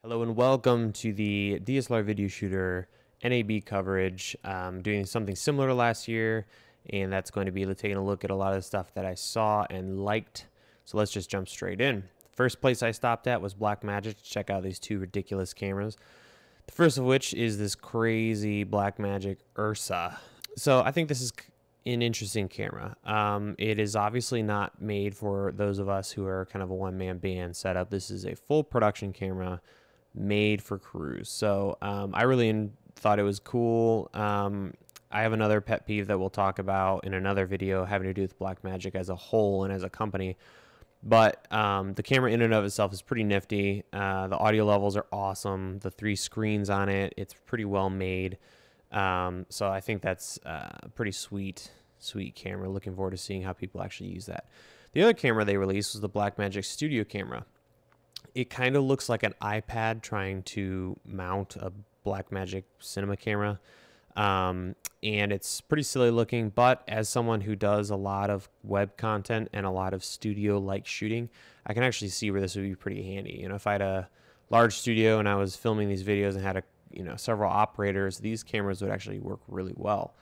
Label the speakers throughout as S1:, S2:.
S1: Hello and welcome to the DSLR video shooter NAB coverage. Doing something similar to last year, and that's going to be taking a look at a lot of the stuff that I saw and liked. So let's just jump straight in. First place I stopped at was Blackmagic to check out these two ridiculous cameras. The first of which is this crazy Blackmagic URSA. So I think this is an interesting camera. It is obviously not made for those of us who are kind of a one-man band setup. This is a full production camera made for crews. So I really thought it was cool. I have another pet peeve that we'll talk about in another video having to do with Blackmagic as a whole and as a company. But the camera in and of itself is pretty nifty. The audio levels are awesome. The 3 screens on it, it's pretty well made. So I think that's a pretty sweet camera. Looking forward to seeing how people actually use that. The other camera they released was the Blackmagic Studio camera. It kind of looks like an iPad trying to mount a Blackmagic cinema camera. And it's pretty silly looking, but as someone who does a lot of web content and a lot of studio-like shooting, I can actually see where this would be pretty handy. You know, if I had a large studio and I was filming these videos and had several operators, these cameras would actually work really well.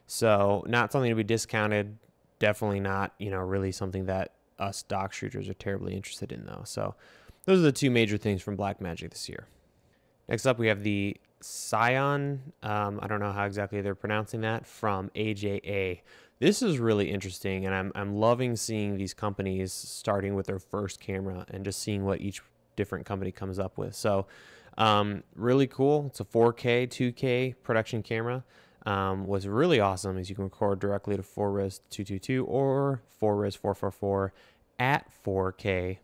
S1: So not something to be discounted, definitely not, really something that us stock shooters are terribly interested in though. So those are the two major things from Blackmagic this year. Next up, we have the Scion. I don't know how exactly they're pronouncing that, from AAJA. This is really interesting, and I'm loving seeing these companies starting with their first camera and just seeing what each different company comes up with. So really cool. It's a 4K, 2K production camera. What's really awesome is you can record directly to 4Res 222 or 4Res 444 at 4K.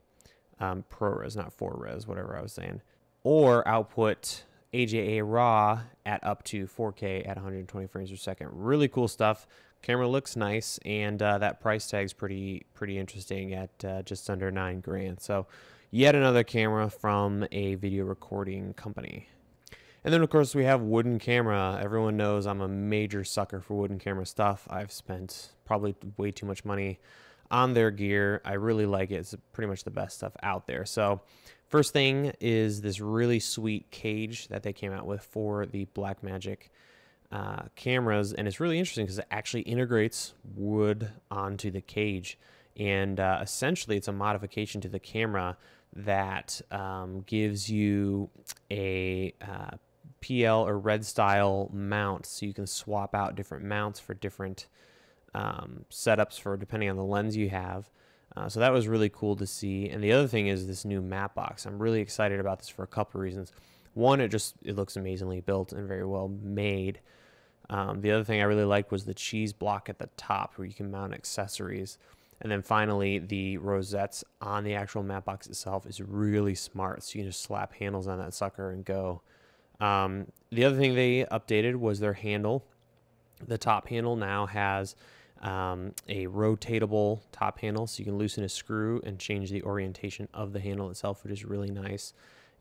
S1: ProRes, not 4Res, whatever I was saying, or output AAJA RAW at up to 4K at 120 frames per second. Really cool stuff. Camera looks nice, and that price tag's pretty interesting at just under $9 grand. So yet another camera from a video recording company. And then of course we have wooden camera. Everyone knows I'm a major sucker for wooden camera stuff. I've spent probably way too much money on their gear. I really like it. It's pretty much the best stuff out there. So first thing is this really sweet cage that they came out with for the Blackmagic cameras, and it's really interesting because it actually integrates wood onto the cage, and essentially it's a modification to the camera that gives you a PL or red style mount, so you can swap out different mounts for different setups for depending on the lens you have. So that was really cool to see. And the other thing is this new Mapbox. I'm really excited about this for a couple of reasons. One, it looks amazingly built and very well made. The other thing I really liked was the cheese block at the top where you can mount accessories. And then finally, the rosettes on the actual Mapbox itself is really smart. So you can just slap handles on that sucker and go. The other thing they updated was their handle. The top handle now has a rotatable top handle, so you can loosen a screw and change the orientation of the handle itself, which is really nice.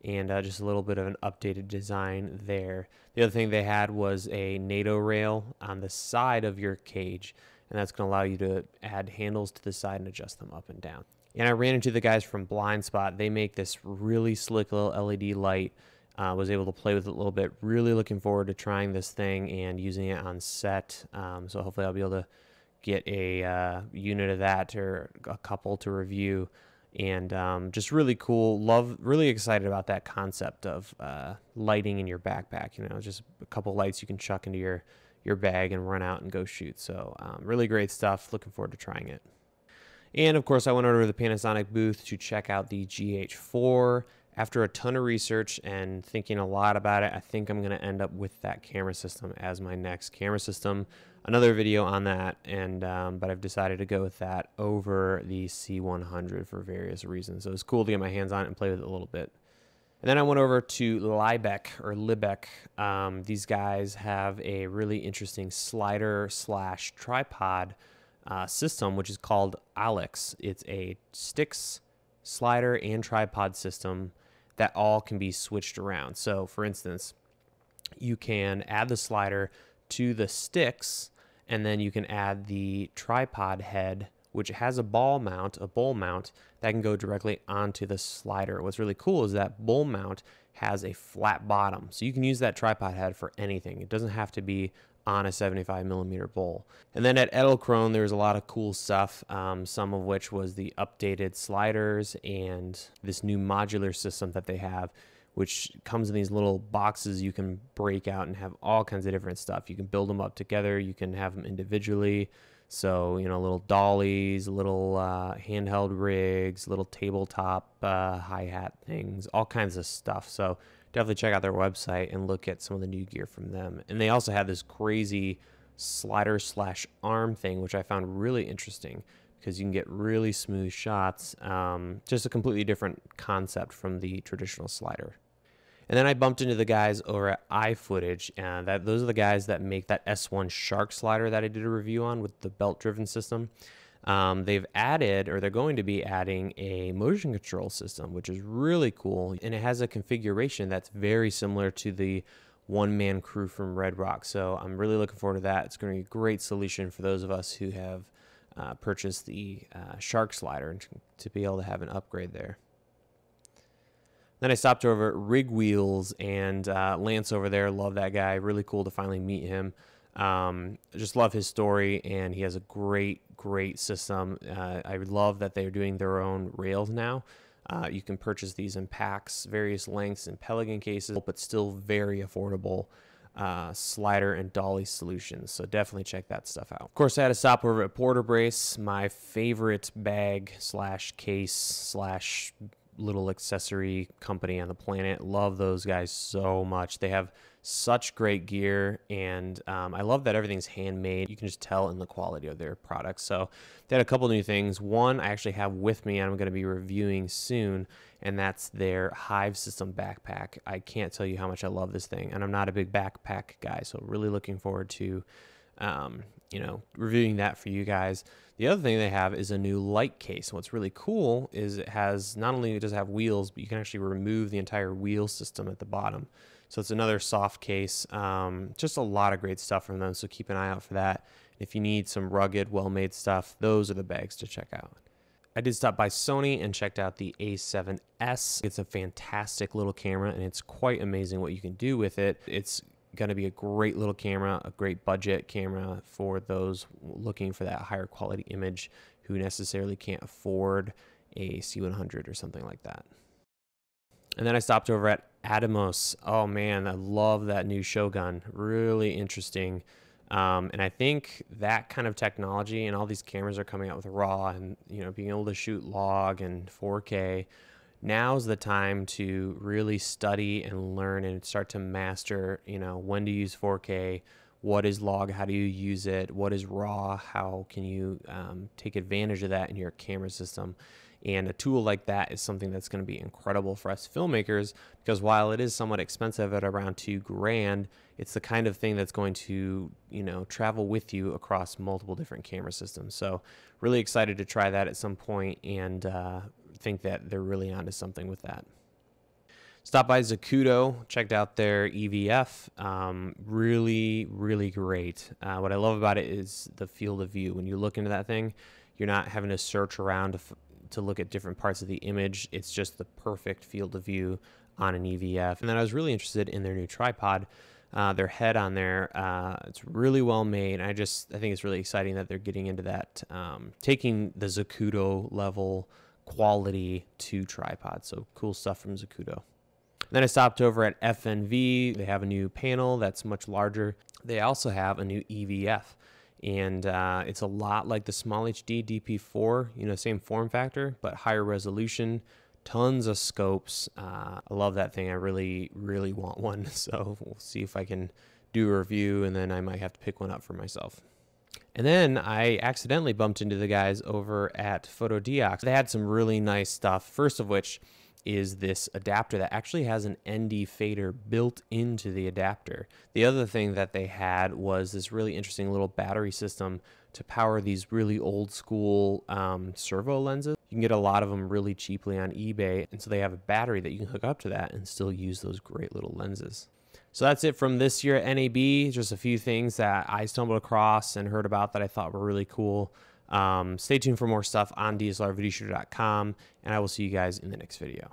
S1: And just a little bit of an updated design there. The other thing they had was a NATO rail on the side of your cage, and that's going to allow you to add handles to the side and adjust them up and down. And I ran into the guys from Blindspot. They make this really slick little LED light. Was able to play with it a little bit. Really looking forward to trying this thing and using it on set. So hopefully I'll be able to get a unit of that or a couple to review. And just really cool. Really excited about that concept of lighting in your backpack. Just a couple lights you can chuck into your bag and run out and go shoot. So really great stuff. Looking forward to trying it. And of course I went over to the Panasonic booth to check out the GH4. After a ton of research and thinking a lot about it, I think I'm going to end up with that camera system as my next camera system. Another video on that, and but I've decided to go with that over the C100 for various reasons. So it's cool to get my hands on it and play with it a little bit. And then I went over to Lybeck or Libec. These guys have a really interesting slider / tripod system, which is called Alex. It's a sticks, slider, and tripod system that all can be switched around. So for instance, you can add the slider to the sticks, and then you can add the tripod head which has a bowl mount that can go directly onto the slider. What's really cool is that bowl mount has a flat bottom, so you can use that tripod head for anything. It doesn't have to be on a 75mm bowl. And then at Edelkrone, there's a lot of cool stuff, some of which was the updated sliders and this new modular system that they have, which comes in these little boxes you can break out and have all kinds of different stuff. You can build them up together, you can have them individually. So, you know, little dollies, little handheld rigs, little tabletop hi-hat things, all kinds of stuff. So definitely check out their website and look at some of the new gear from them. And they also have this crazy slider slash arm thing, which I found really interesting because you can get really smooth shots. Just a completely different concept from the traditional slider. And then I bumped into the guys over at iFootage, and those are the guys that make that S1 Shark slider that I did a review on with the belt-driven system. They've added, or they're going to be adding, a motion control system, which is really cool, and it has a configuration that's very similar to the one-man crew from Red Rock. So I'm really looking forward to that. It's going to be a great solution for those of us who have purchased the Shark slider and to be able to have an upgrade there. Then I stopped over at Rig Wheels, and Lance over there, love that guy. Really cool to finally meet him. Just love his story, and he has a great system. I love that they're doing their own rails now. You can purchase these in packs, various lengths and Pelican cases, but still very affordable slider and dolly solutions. So definitely check that stuff out. Of course, I had to stop over at Porter Brace, my favorite bag slash case slash little accessory company on the planet. Love those guys so much. They have such great gear, and I love that everything's handmade. You can just tell in the quality of their products. So they had a couple new things. One I actually have with me and I'm going to be reviewing soon, and that's their Hive System backpack. I can't tell you how much I love this thing, and I'm not a big backpack guy, so really looking forward to you know, reviewing that for you guys. The other thing they have is a new light case. What's really cool is it has, not only does it have wheels, but you can actually remove the entire wheel system at the bottom. So it's another soft case. Just a lot of great stuff from them, so keep an eye out for that. If you need some rugged, well-made stuff, those are the bags to check out. I did stop by Sony and checked out the A7S. It's a fantastic little camera, and it's quite amazing what you can do with it. It's going to be a great little camera, a great budget camera for those looking for that higher quality image who necessarily can't afford a C100 or something like that. And then I stopped over at Atomos. Oh man, I love that new Shogun. Really interesting. And I think that kind of technology, and all these cameras are coming out with RAW and, you know, being able to shoot log and 4K. Now's the time to really study and learn and start to master, you know, when to use 4K, what is log, how do you use it, what is RAW, how can you take advantage of that in your camera system. And a tool like that is something that's going to be incredible for us filmmakers, because while it is somewhat expensive at around $2,000, it's the kind of thing that's going to, you know, travel with you across multiple different camera systems. So really excited to try that at some point, and think that they're really onto something with that. Stopped by Zacuto, checked out their EVF. Really great. What I love about it is the field of view. When you look into that thing, you're not having to search around to look at different parts of the image. It's just the perfect field of view on an EVF. And then I was really interested in their new tripod. Their head on there, it's really well made. I think it's really exciting that they're getting into that, taking the Zacuto level quality to tripods. So cool stuff from Zacuto. Then I stopped over at FNV. They have a new panel that's much larger. They also have a new EVF, and it's a lot like the Small HD DP4, you know, same form factor, but higher resolution, tons of scopes. I love that thing. I really want one. So we'll see if I can do a review, and then I might have to pick one up for myself. And then I accidentally bumped into the guys over at Fotodiox. They had some really nice stuff. First of which is this adapter that actually has an ND fader built into the adapter. The other thing that they had was this really interesting little battery system to power these really old school servo lenses. You can get a lot of them really cheaply on eBay. And so they have a battery that you can hook up to that and still use those great little lenses. So that's it from this year at NAB. Just a few things that I stumbled across and heard about that I thought were really cool. Stay tuned for more stuff on DSLRvideoshooter.com, and I will see you guys in the next video.